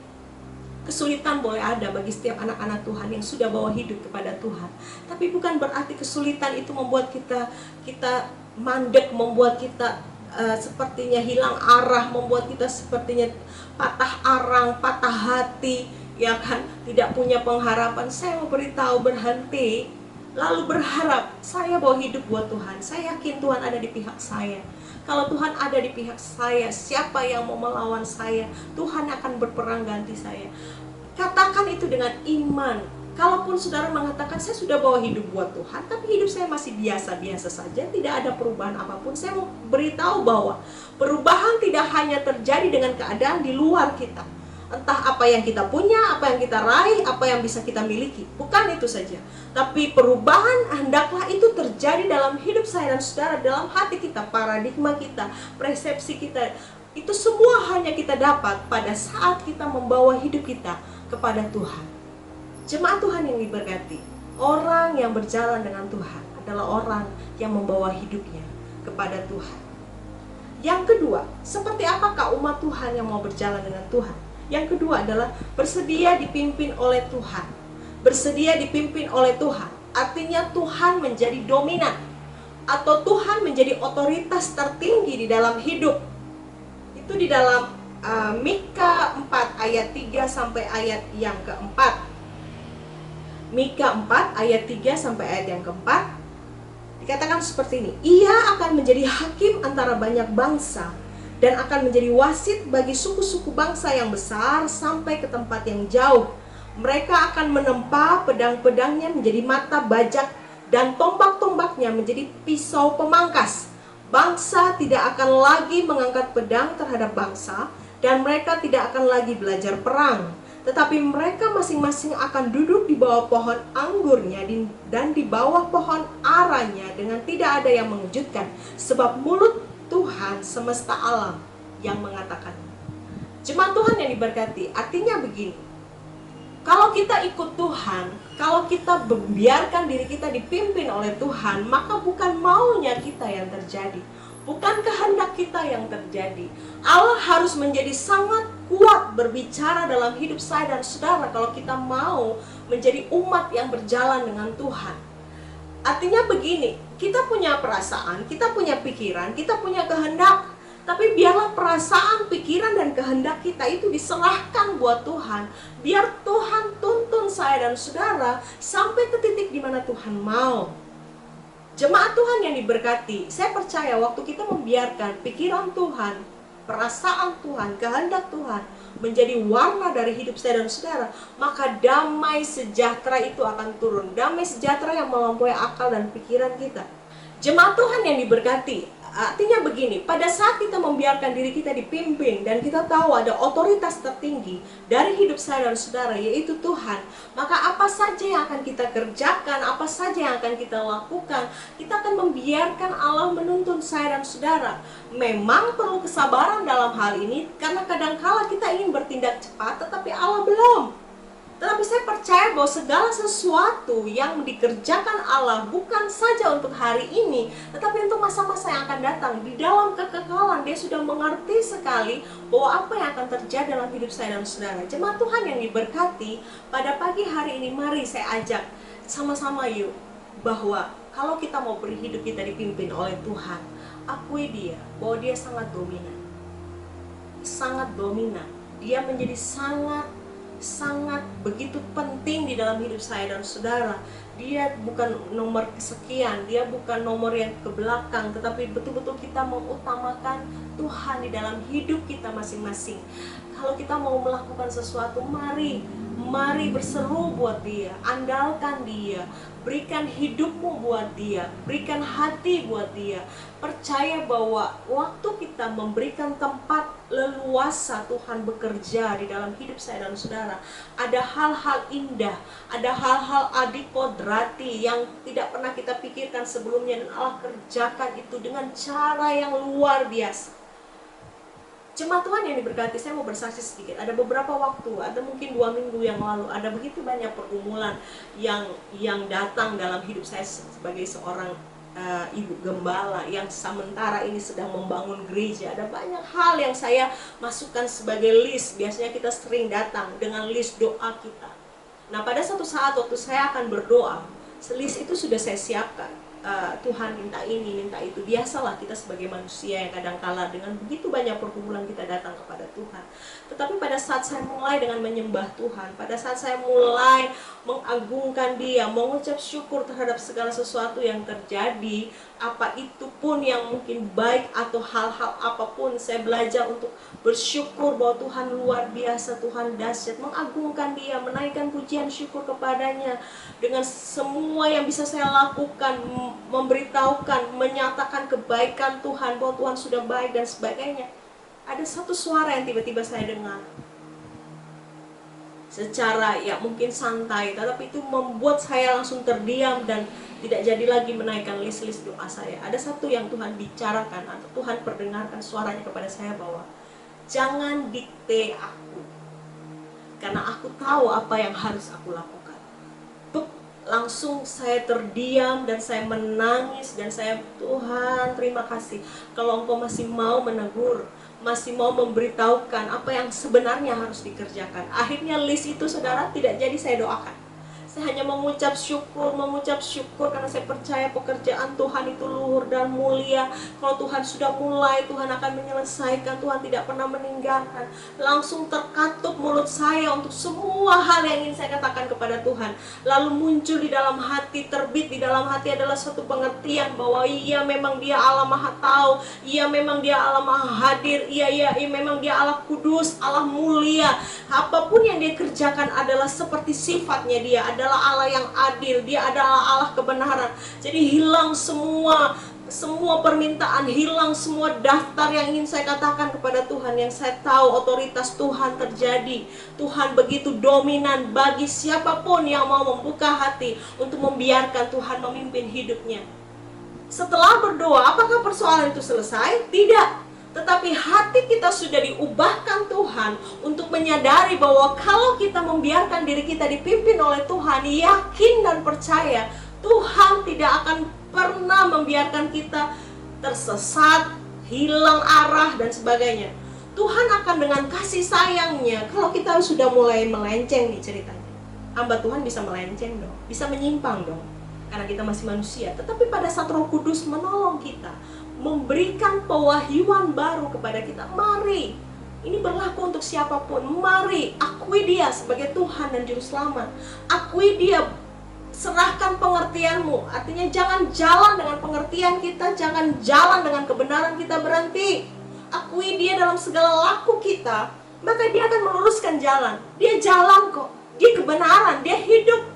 Kesulitan boleh ada bagi setiap anak-anak Tuhan yang sudah bawa hidup kepada Tuhan. Tapi bukan berarti kesulitan itu membuat kita mandek, membuat kita sepertinya hilang arah, membuat kita sepertinya patah arang, patah hati, ya kan, tidak punya pengharapan. Saya mau beritahu, berhenti, lalu berharap, saya bawa hidup buat Tuhan. Saya yakin Tuhan ada di pihak saya. Kalau Tuhan ada di pihak saya, siapa yang mau melawan saya? Tuhan akan berperang ganti saya. Katakan itu dengan iman. Kalaupun saudara mengatakan, saya sudah bawa hidup buat Tuhan, tapi hidup saya masih biasa-biasa saja, tidak ada perubahan apapun, saya mau beritahu bahwa perubahan tidak hanya terjadi dengan keadaan di luar kita. Entah apa yang kita punya, apa yang kita raih, apa yang bisa kita miliki. Bukan itu saja. Tapi perubahan hendaklah itu terjadi dalam hidup saya dan saudara, dalam hati kita, paradigma kita, persepsi kita, Itu semua hanya kita dapat pada saat kita membawa hidup kita kepada Tuhan. Jemaat Tuhan yang diberkati, orang yang berjalan dengan Tuhan adalah orang yang membawa hidupnya kepada Tuhan. Yang kedua, seperti apakah umat Tuhan yang mau berjalan dengan Tuhan? Yang kedua adalah bersedia dipimpin oleh Tuhan. Bersedia dipimpin oleh Tuhan, artinya Tuhan menjadi dominan, atau Tuhan menjadi otoritas tertinggi di dalam hidup. Itu di dalam Mika 4 ayat 3 sampai ayat yang keempat. Mika 4 ayat 3 sampai ayat yang keempat dikatakan seperti ini. Ia akan menjadi hakim antara banyak bangsa dan akan menjadi wasit bagi suku-suku bangsa yang besar sampai ke tempat yang jauh. Mereka akan menempa pedang-pedangnya menjadi mata bajak dan tombak-tombaknya menjadi pisau pemangkas. Bangsa tidak akan lagi mengangkat pedang terhadap bangsa dan mereka tidak akan lagi belajar perang. Tetapi mereka masing-masing akan duduk di bawah pohon anggurnya dan di bawah pohon aranya dengan tidak ada yang mengejutkan. Sebab mulut Tuhan semesta alam yang mengatakannya. Jemaat Tuhan yang diberkati, artinya begini. Kalau kita ikut Tuhan, kalau kita membiarkan diri kita dipimpin oleh Tuhan, maka bukan maunya kita yang terjadi, bukan kehendak kita yang terjadi. Allah harus menjadi sangat kuat berbicara dalam hidup saya dan saudara kalau kita mau menjadi umat yang berjalan dengan Tuhan. Artinya begini, kita punya perasaan, kita punya pikiran, kita punya kehendak, tapi biarlah perasaan, pikiran, dan kehendak kita itu diserahkan buat Tuhan. Biar Tuhan tuntun saya dan saudara sampai ke titik di mana Tuhan mau. Jemaat Tuhan yang diberkati, saya percaya waktu kita membiarkan pikiran Tuhan, perasaan Tuhan, kehendak Tuhan menjadi warna dari hidup saya dan saudara, maka damai sejahtera itu akan turun. Damai sejahtera yang melampaui akal dan pikiran kita. Jemaat Tuhan yang diberkati, artinya begini, pada saat kita membiarkan diri kita dipimpin dan kita tahu ada otoritas tertinggi dari hidup saya dan saudara, yaitu Tuhan, maka apa saja yang akan kita kerjakan, apa saja yang akan kita lakukan, kita akan membiarkan Allah menuntun saya dan saudara. Memang perlu kesabaran dalam hal ini, karena kadangkala kita ingin bertindak cepat, tetapi Allah belum. Tetapi saya percaya bahwa segala sesuatu yang dikerjakan Allah bukan saja untuk hari ini, tetapi untuk masa-masa yang akan datang. Di dalam kekekalan Dia sudah mengerti sekali bahwa apa yang akan terjadi dalam hidup saya dan saudara. Jemaat Tuhan yang diberkati, pada pagi hari ini mari saya ajak sama-sama yuk, bahwa kalau kita mau berhidup kita dipimpin oleh Tuhan, akui Dia bahwa Dia sangat dominan. Sangat dominan. Dia menjadi sangat begitu penting di dalam hidup saya dan saudara. Dia bukan nomor kesekian, Dia bukan nomor yang ke belakang, tetapi betul-betul kita mengutamakan Tuhan di dalam hidup kita masing-masing. Kalau kita mau melakukan sesuatu, mari berseru buat Dia, andalkan Dia, berikan hidupmu buat Dia, berikan hati buat Dia. Percaya bahwa waktu kita memberikan tempat leluasa Tuhan bekerja di dalam hidup saya dan saudara, ada hal-hal indah, ada hal-hal adikodrati yang tidak pernah kita pikirkan sebelumnya, dan Allah kerjakan itu dengan cara yang luar biasa. Jemaat Tuhan yang diberkati, saya mau bersaksi sedikit. Ada beberapa waktu, ada mungkin 2 minggu yang lalu, ada begitu banyak pergumulan yang datang dalam hidup saya sebagai seorang ibu gembala yang sementara ini sedang membangun gereja. Ada banyak hal yang saya masukkan sebagai list. Biasanya kita sering datang dengan list doa kita. Nah, pada satu saat waktu saya akan berdoa, list itu sudah saya siapkan. Tuhan minta ini, minta itu. Biasalah kita sebagai manusia yang kadang-kala dengan begitu banyak pergumulan kita datang kepada Tuhan. Tetapi pada saat saya mulai dengan menyembah Tuhan, pada saat saya mulai mengagungkan Dia, mengucap syukur terhadap segala sesuatu yang terjadi, apa itu pun yang mungkin baik atau hal-hal apapun, saya belajar untuk bersyukur bahwa Tuhan luar biasa, Tuhan dahsyat, mengagungkan Dia, menaikkan pujian syukur kepadanya dengan semua yang bisa saya lakukan, memberitahukan, menyatakan kebaikan Tuhan, bahwa Tuhan sudah baik dan sebagainya. Ada satu suara yang tiba-tiba saya dengar secara ya mungkin santai, tetapi itu membuat saya langsung terdiam dan tidak jadi lagi menaikkan list-list doa saya. Ada satu yang Tuhan bicarakan atau Tuhan perdengarkan suaranya kepada saya bahwa jangan dikte aku, karena aku tahu apa yang harus aku lakukan. Langsung saya terdiam dan saya menangis dan saya, Tuhan terima kasih kalau Engkau masih mau menegur, masih mau memberitahukan apa yang sebenarnya harus dikerjakan. Akhirnya list itu saudara tidak jadi saya doakan. Saya hanya mengucap syukur karena saya percaya pekerjaan Tuhan itu luhur dan mulia. Kalau Tuhan sudah mulai, Tuhan akan menyelesaikan. Tuhan tidak pernah meninggalkan. Langsung terkatup mulut saya untuk semua hal yang ingin saya katakan kepada Tuhan. Lalu muncul di dalam hati, terbit di dalam hati adalah suatu pengertian bahwa iya memang Dia Allah Maha Tahu, iya memang Dia Allah Maha Hadir, iya memang Dia Allah Kudus, Allah mulia. Apapun yang Dia kerjakan adalah seperti sifatnya Dia, adalah Allah yang adil, Dia adalah Allah kebenaran. Jadi hilang semua permintaan, hilang semua daftar yang ingin saya katakan kepada Tuhan. Yang saya tahu otoritas Tuhan terjadi. Tuhan begitu dominan bagi siapapun yang mau membuka hati untuk membiarkan Tuhan memimpin hidupnya. Setelah berdoa, apakah persoalan itu selesai? Tidak. Tetapi hati kita sudah diubahkan Tuhan untuk menyadari bahwa kalau kita membiarkan diri kita dipimpin oleh Tuhan, yakin dan percaya Tuhan tidak akan pernah membiarkan kita tersesat, hilang arah dan sebagainya. Tuhan akan dengan kasih sayangnya, kalau kita sudah mulai melenceng nih ceritanya, hamba Tuhan bisa melenceng dong, bisa menyimpang dong, karena kita masih manusia. Tetapi pada saat Roh Kudus menolong kita, memberikan pewahyuan baru kepada kita, mari, ini berlaku untuk siapapun, mari akui Dia sebagai Tuhan dan Juru Selamat, akui Dia, serahkan pengertianmu. Artinya jangan jalan dengan pengertian kita, jangan jalan dengan kebenaran kita, berhenti. Akui Dia dalam segala laku kita, maka Dia akan meluruskan jalan. Dia jalan kok, Dia kebenaran, Dia hidup.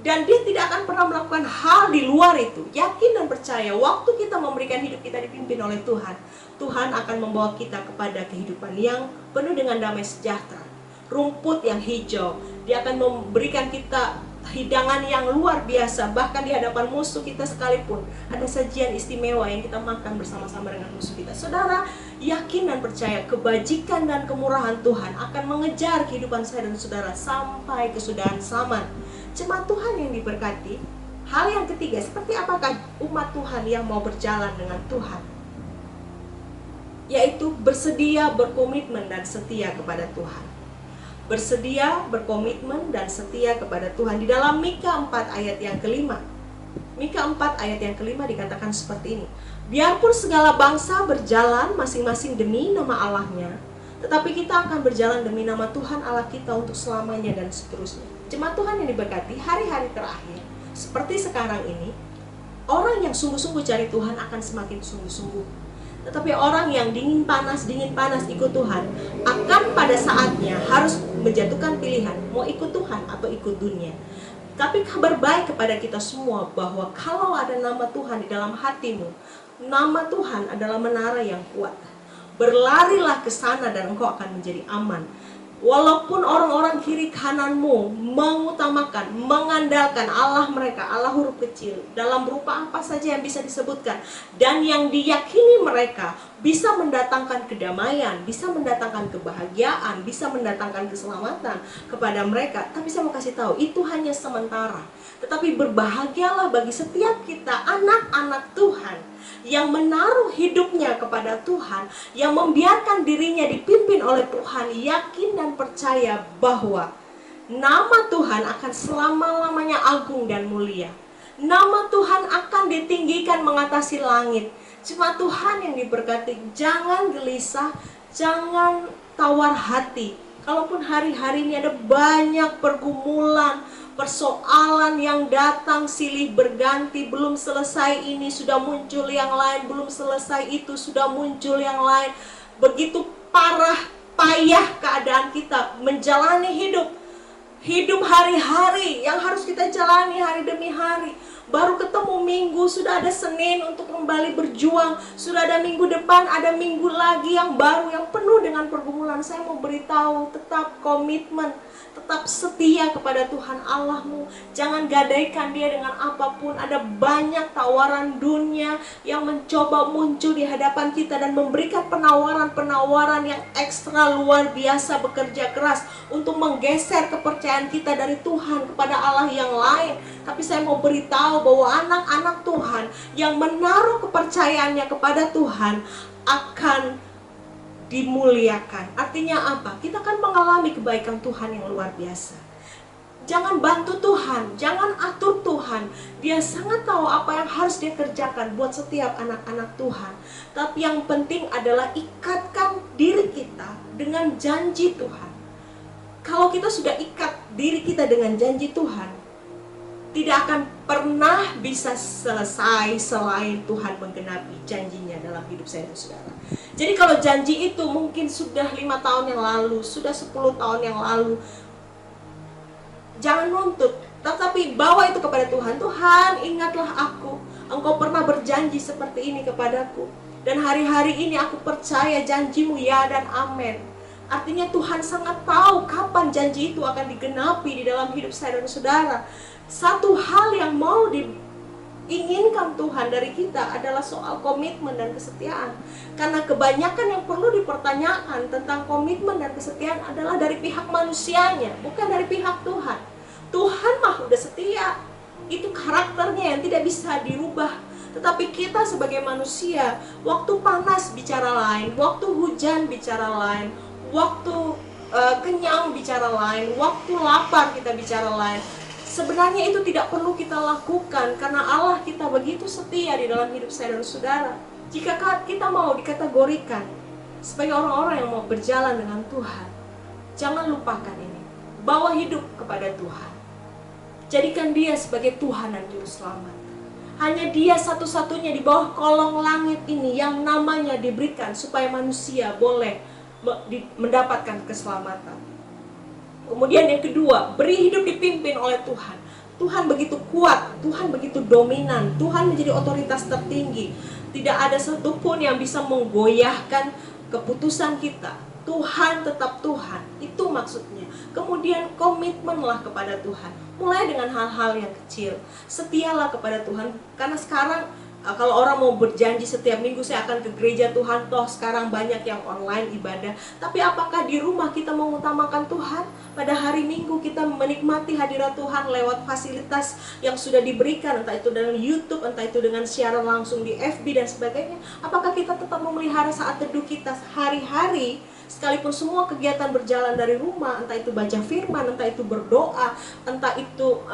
Dan Dia tidak akan pernah melakukan hal di luar itu. Yakin dan percaya, waktu kita memberikan hidup kita dipimpin oleh Tuhan, Tuhan akan membawa kita kepada kehidupan yang penuh dengan damai sejahtera, rumput yang hijau. Dia akan memberikan kita hidangan yang luar biasa. Bahkan di hadapan musuh kita sekalipun, ada sajian istimewa yang kita makan bersama-sama dengan musuh kita. Saudara, yakin dan percaya kebajikan dan kemurahan Tuhan akan mengejar kehidupan saya dan saudara sampai kesudahan zaman. Jemaat Tuhan yang diberkati, hal yang ketiga, seperti apakah umat Tuhan yang mau berjalan dengan Tuhan? Yaitu bersedia, berkomitmen, dan setia kepada Tuhan. Bersedia, berkomitmen, dan setia kepada Tuhan. Di dalam Mika 4 ayat yang kelima, Mika 4 ayat yang kelima dikatakan seperti ini: biarpun segala bangsa berjalan masing-masing demi nama Allahnya, tetapi kita akan berjalan demi nama Tuhan Allah kita untuk selamanya dan seterusnya. Jemaat Tuhan yang diberkati, hari-hari terakhir seperti sekarang ini, orang yang sungguh-sungguh cari Tuhan akan semakin sungguh-sungguh. Tetapi orang yang dingin panas ikut Tuhan akan pada saatnya harus menjatuhkan pilihan, mau ikut Tuhan atau ikut dunia. Tapi kabar baik kepada kita semua bahwa kalau ada nama Tuhan di dalam hatimu, nama Tuhan adalah menara yang kuat. Berlarilah ke sana dan engkau akan menjadi aman. Walaupun orang-orang kiri kananmu mengutamakan, mengandalkan Allah mereka, Allah huruf kecil, dalam berupa apa saja yang bisa disebutkan, dan yang diyakini mereka bisa mendatangkan kedamaian, bisa mendatangkan kebahagiaan, bisa mendatangkan keselamatan kepada mereka. Tapi saya mau kasih tahu, itu hanya sementara. Tetapi berbahagialah bagi setiap kita, anak-anak Tuhan, yang menaruh hidupnya kepada Tuhan, yang membiarkan dirinya dipimpin oleh Tuhan, yakin dan percaya bahwa nama Tuhan akan selama-lamanya agung dan mulia. Nama Tuhan akan ditinggikan mengatasi langit. Jemaat Tuhan yang diberkati, jangan gelisah, jangan tawar hati. Kalaupun hari-hari ini ada banyak pergumulan, persoalan yang datang silih berganti, belum selesai ini sudah muncul yang lain, belum selesai itu sudah muncul yang lain. Begitu parah, payah keadaan kita menjalani hidup hari-hari yang harus kita jalani hari demi hari. Baru ketemu Minggu, sudah ada Senin untuk kembali berjuang. Sudah ada minggu depan, ada minggu lagi yang baru, yang penuh dengan pergumulan. Saya mau beritahu, tetap komitmen, tetap setia kepada Tuhan Allahmu. Jangan gadaikan dia dengan apapun. Ada banyak tawaran dunia yang mencoba muncul di hadapan kita dan memberikan penawaran-penawaran yang ekstra luar biasa, bekerja keras untuk menggeser kepercayaan kita dari Tuhan kepada Allah yang lain. Tapi saya mau beritahu bahwa anak-anak Tuhan yang menaruh kepercayaannya kepada Tuhan akan dimuliakan. Artinya apa? Kita akan mengalami kebaikan Tuhan yang luar biasa. Jangan bantu Tuhan, jangan atur Tuhan. Dia sangat tahu apa yang harus dia kerjakan buat setiap anak-anak Tuhan. Tapi yang penting adalah ikatkan diri kita dengan janji Tuhan. Kalau kita sudah ikat diri kita dengan janji Tuhan, tidak akan pernah bisa selesai selain Tuhan menggenapi janjinya dalam hidup saya dan saudara. Jadi kalau janji itu mungkin sudah 5 tahun yang lalu, sudah 10 tahun yang lalu, jangan nuntut, tetapi bawa itu kepada Tuhan. Tuhan, ingatlah aku, Engkau pernah berjanji seperti ini kepadaku, dan hari-hari ini aku percaya janjimu ya dan amin. Artinya Tuhan sangat tahu kapan janji itu akan digenapi di dalam hidup saya dan saudara. Satu hal yang mau diinginkan Tuhan dari kita adalah soal komitmen dan kesetiaan. Karena kebanyakan yang perlu dipertanyakan tentang komitmen dan kesetiaan adalah dari pihak manusianya, bukan dari pihak Tuhan. Tuhan mah udah setia, itu karakternya yang tidak bisa dirubah. Tetapi kita sebagai manusia, waktu panas bicara lain, waktu hujan bicara lain, waktu kenyang bicara lain, waktu lapar kita bicara lain. Sebenarnya itu tidak perlu kita lakukan karena Allah kita begitu setia di dalam hidup saya dan saudara. Jika kita mau dikategorikan sebagai orang-orang yang mau berjalan dengan Tuhan, jangan lupakan ini. Bawa hidup kepada Tuhan. Jadikan dia sebagai Tuhan dan Juru Selamat. Hanya dia satu-satunya di bawah kolong langit ini yang namanya diberikan supaya manusia boleh mendapatkan keselamatan. Kemudian yang kedua, beri hidup dipimpin oleh Tuhan. Tuhan begitu kuat, Tuhan begitu dominan, Tuhan menjadi otoritas tertinggi. Tidak ada satupun yang bisa menggoyahkan keputusan kita. Tuhan tetap Tuhan, itu maksudnya. Kemudian komitmenlah kepada Tuhan. Mulai dengan hal-hal yang kecil. Setialah kepada Tuhan, karena sekarang kalau orang mau berjanji setiap minggu saya akan ke gereja Tuhan, toh sekarang banyak yang online ibadah. Tapi apakah di rumah kita mengutamakan Tuhan? Pada hari Minggu kita menikmati hadirat Tuhan lewat fasilitas yang sudah diberikan, entah itu dengan YouTube, entah itu dengan siaran langsung di FB dan sebagainya. Apakah kita tetap memelihara saat teduh kita hari-hari? Sekalipun semua kegiatan berjalan dari rumah, entah itu baca firman, entah itu berdoa, entah itu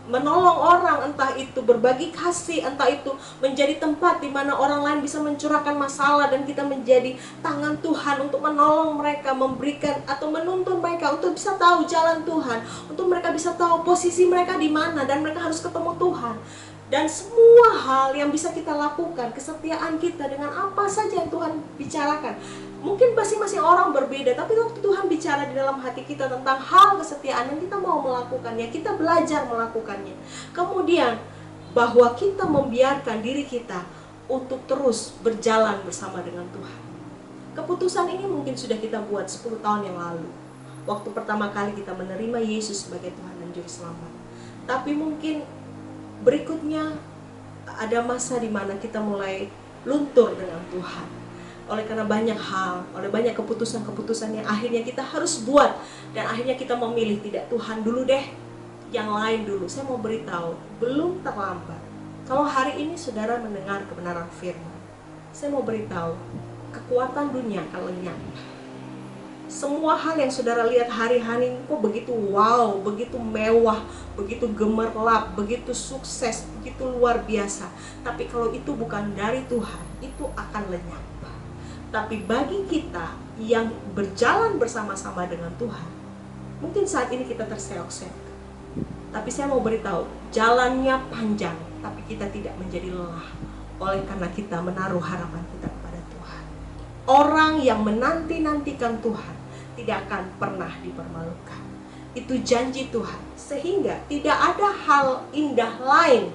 menolong orang, entah itu berbagi kasih, entah itu menjadi tempat di mana orang lain bisa mencurahkan masalah dan kita menjadi tangan Tuhan untuk menolong mereka, memberikan atau menuntun mereka untuk bisa tahu jalan Tuhan, untuk mereka bisa tahu posisi mereka di mana dan mereka harus ketemu Tuhan. Dan semua hal yang bisa kita lakukan, kesetiaan kita dengan apa saja yang Tuhan bicarakan. Mungkin masing-masing orang berbeda, tapi waktu Tuhan bicara di dalam hati kita tentang hal kesetiaan yang kita mau melakukannya, kita belajar melakukannya. Kemudian, bahwa kita membiarkan diri kita untuk terus berjalan bersama dengan Tuhan. Keputusan ini mungkin sudah kita buat 10 tahun yang lalu, waktu pertama kali kita menerima Yesus sebagai Tuhan dan Juru Selamat. Tapi mungkin berikutnya ada masa di mana kita mulai luntur dengan Tuhan. Oleh karena banyak hal, oleh banyak keputusan-keputusan yang akhirnya kita harus buat. Dan akhirnya kita memilih, tidak, Tuhan dulu deh, yang lain dulu. Saya mau beritahu, belum terlambat. Kalau hari ini saudara mendengar kebenaran firman, saya mau beritahu, kekuatan dunia akan lenyap. Semua hal yang saudara lihat hari-hari kok begitu wow, begitu mewah, begitu gemerlap, begitu sukses, begitu luar biasa. Tapi kalau itu bukan dari Tuhan, itu akan lenyap. Tapi bagi kita yang berjalan bersama-sama dengan Tuhan, mungkin saat ini kita terseok-seok. Tapi saya mau beritahu, jalannya panjang, tapi kita tidak menjadi lelah. Oleh karena kita menaruh harapan kita kepada Tuhan. Orang yang menanti-nantikan Tuhan tidak akan pernah dipermalukan. Itu janji Tuhan. Sehingga tidak ada hal indah lain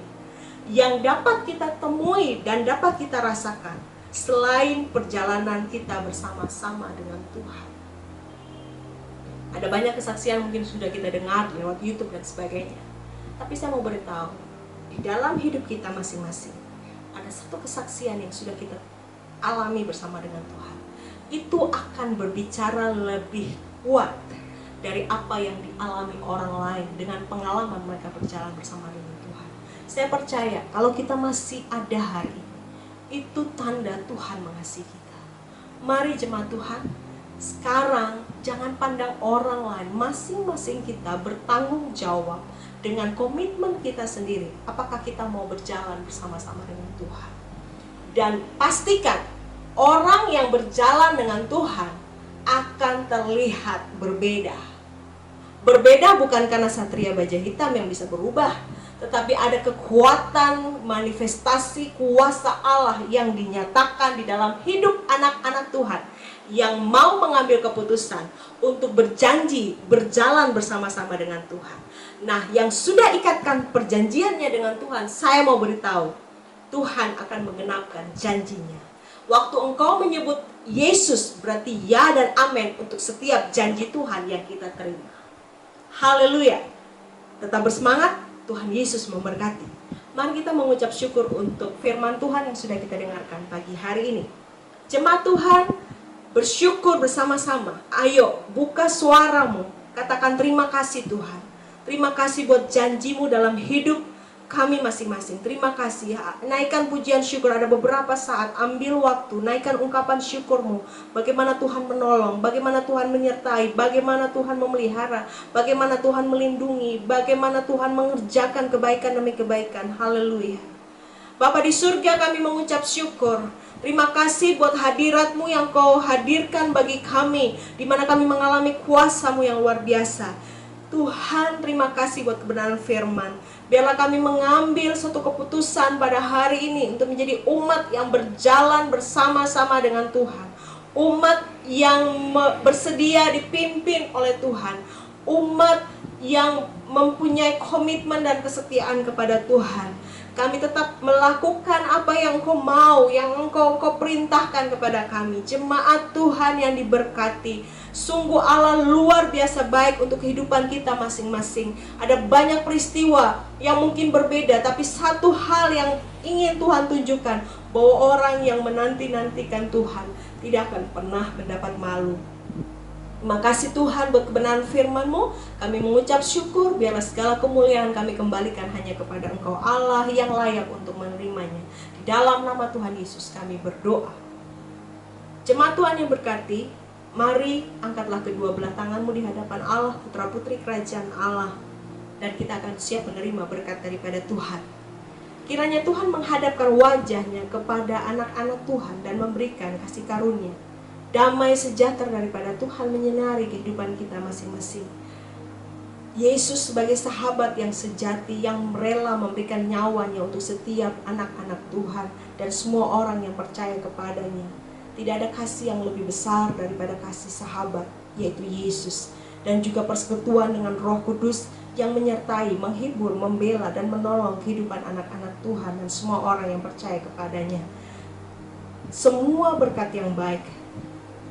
yang dapat kita temui dan dapat kita rasakan selain perjalanan kita bersama-sama dengan Tuhan. Ada banyak kesaksian mungkin sudah kita dengar lewat YouTube dan sebagainya. Tapi saya mau beritahu, di dalam hidup kita masing-masing ada satu kesaksian yang sudah kita alami bersama dengan Tuhan. Itu akan berbicara lebih kuat dari apa yang dialami orang lain dengan pengalaman mereka berjalan bersama dengan Tuhan. Saya percaya kalau kita masih ada hari ini, itu tanda Tuhan mengasihi kita. Mari jemaat Tuhan, sekarang jangan pandang orang lain, masing-masing kita bertanggung jawab dengan komitmen kita sendiri. Apakah kita mau berjalan bersama-sama dengan Tuhan? Dan pastikan orang yang berjalan dengan Tuhan akan terlihat berbeda. Berbeda bukan karena satria baja hitam yang bisa berubah, tetapi ada kekuatan manifestasi kuasa Allah yang dinyatakan di dalam hidup anak-anak Tuhan yang mau mengambil keputusan untuk berjanji berjalan bersama-sama dengan Tuhan. Nah, yang sudah ikatkan perjanjiannya dengan Tuhan, saya mau beritahu, Tuhan akan menggenapkan janjinya. Waktu engkau menyebut Yesus, berarti ya dan amin untuk setiap janji Tuhan yang kita terima. Haleluya. Tetap bersemangat, Tuhan Yesus memberkati. Mari kita mengucap syukur untuk firman Tuhan yang sudah kita dengarkan pagi hari ini. Jemaat Tuhan, bersyukur bersama-sama. Ayo, buka suaramu. Katakan terima kasih Tuhan. Terima kasih buat janjimu dalam hidup kami masing-masing. Terima kasih. Naikkan pujian syukur. Ada beberapa saat, ambil waktu. Naikkan ungkapan syukurmu. Bagaimana Tuhan menolong. Bagaimana Tuhan menyertai. Bagaimana Tuhan memelihara. Bagaimana Tuhan melindungi. Bagaimana Tuhan mengerjakan kebaikan demi kebaikan. Haleluya. Bapa di surga, kami mengucap syukur. Terima kasih buat hadirat-Mu yang Kau hadirkan bagi kami, di mana kami mengalami kuasa-Mu yang luar biasa. Tuhan, terima kasih buat kebenaran firman. Biarlah kami mengambil suatu keputusan pada hari ini untuk menjadi umat yang berjalan bersama-sama dengan Tuhan. Umat yang bersedia dipimpin oleh Tuhan. Umat yang mempunyai komitmen dan kesetiaan kepada Tuhan. Kami tetap melakukan apa yang Engkau mau, yang Engkau perintahkan kepada kami. Jemaat Tuhan yang diberkati, sungguh Allah luar biasa baik untuk kehidupan kita masing-masing. Ada banyak peristiwa yang mungkin berbeda, tapi satu hal yang ingin Tuhan tunjukkan, bahwa orang yang menanti-nantikan Tuhan tidak akan pernah mendapat malu. Terima kasih Tuhan buat kebenaran firman-Mu. Kami mengucap syukur, biarlah segala kemuliaan kami kembalikan hanya kepada Engkau Allah yang layak untuk menerimanya. Di dalam nama Tuhan Yesus kami berdoa. Jemaat Tuhan yang berkati, mari angkatlah kedua belah tanganmu di hadapan Allah, putra putri kerajaan Allah. Dan kita akan siap menerima berkat daripada Tuhan. Kiranya Tuhan menghadapkan wajahnya kepada anak-anak Tuhan dan memberikan kasih karunia. Damai sejahtera daripada Tuhan menyinari kehidupan kita masing-masing. Yesus sebagai sahabat yang sejati, yang rela memberikan nyawanya untuk setiap anak-anak Tuhan dan semua orang yang percaya kepadanya. Tidak ada kasih yang lebih besar daripada kasih sahabat, yaitu Yesus. Dan juga persekutuan dengan Roh Kudus yang menyertai, menghibur, membela, dan menolong kehidupan anak-anak Tuhan dan semua orang yang percaya kepadanya. Semua berkat yang baik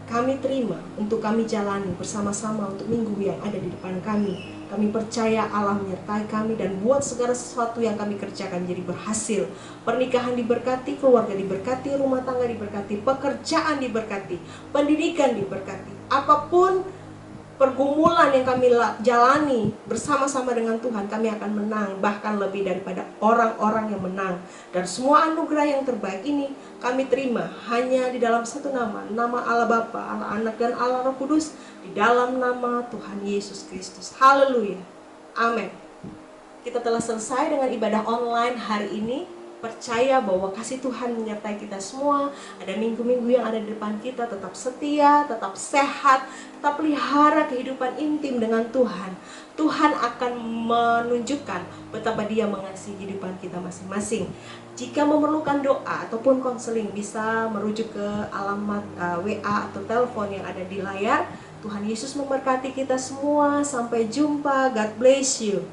kami terima untuk kami jalani bersama-sama untuk minggu yang ada di depan kami. Kami percaya Allah menyertai kami dan buat segala sesuatu yang kami kerjakan menjadi berhasil. Pernikahan diberkati, keluarga diberkati, rumah tangga diberkati, pekerjaan diberkati, pendidikan diberkati. Apapun pergumulan yang kami jalani bersama-sama dengan Tuhan, kami akan menang, bahkan lebih daripada orang-orang yang menang. Dan semua anugerah yang terbaik ini kami terima hanya di dalam satu nama, nama Allah Bapa, Allah Anak, dan Allah Roh Kudus, di dalam nama Tuhan Yesus Kristus. Haleluya. Amin. Kita telah selesai dengan ibadah online hari ini. Percaya bahwa kasih Tuhan menyertai kita semua. Ada minggu-minggu yang ada di depan kita. Tetap setia, tetap sehat, tetap pelihara kehidupan intim dengan Tuhan. Tuhan akan menunjukkan betapa Dia mengasihi kehidupan kita masing-masing. Jika memerlukan doa ataupun konseling, bisa merujuk ke alamat WA atau telepon yang ada di layar. Tuhan Yesus memberkati kita semua. Sampai jumpa. God bless you.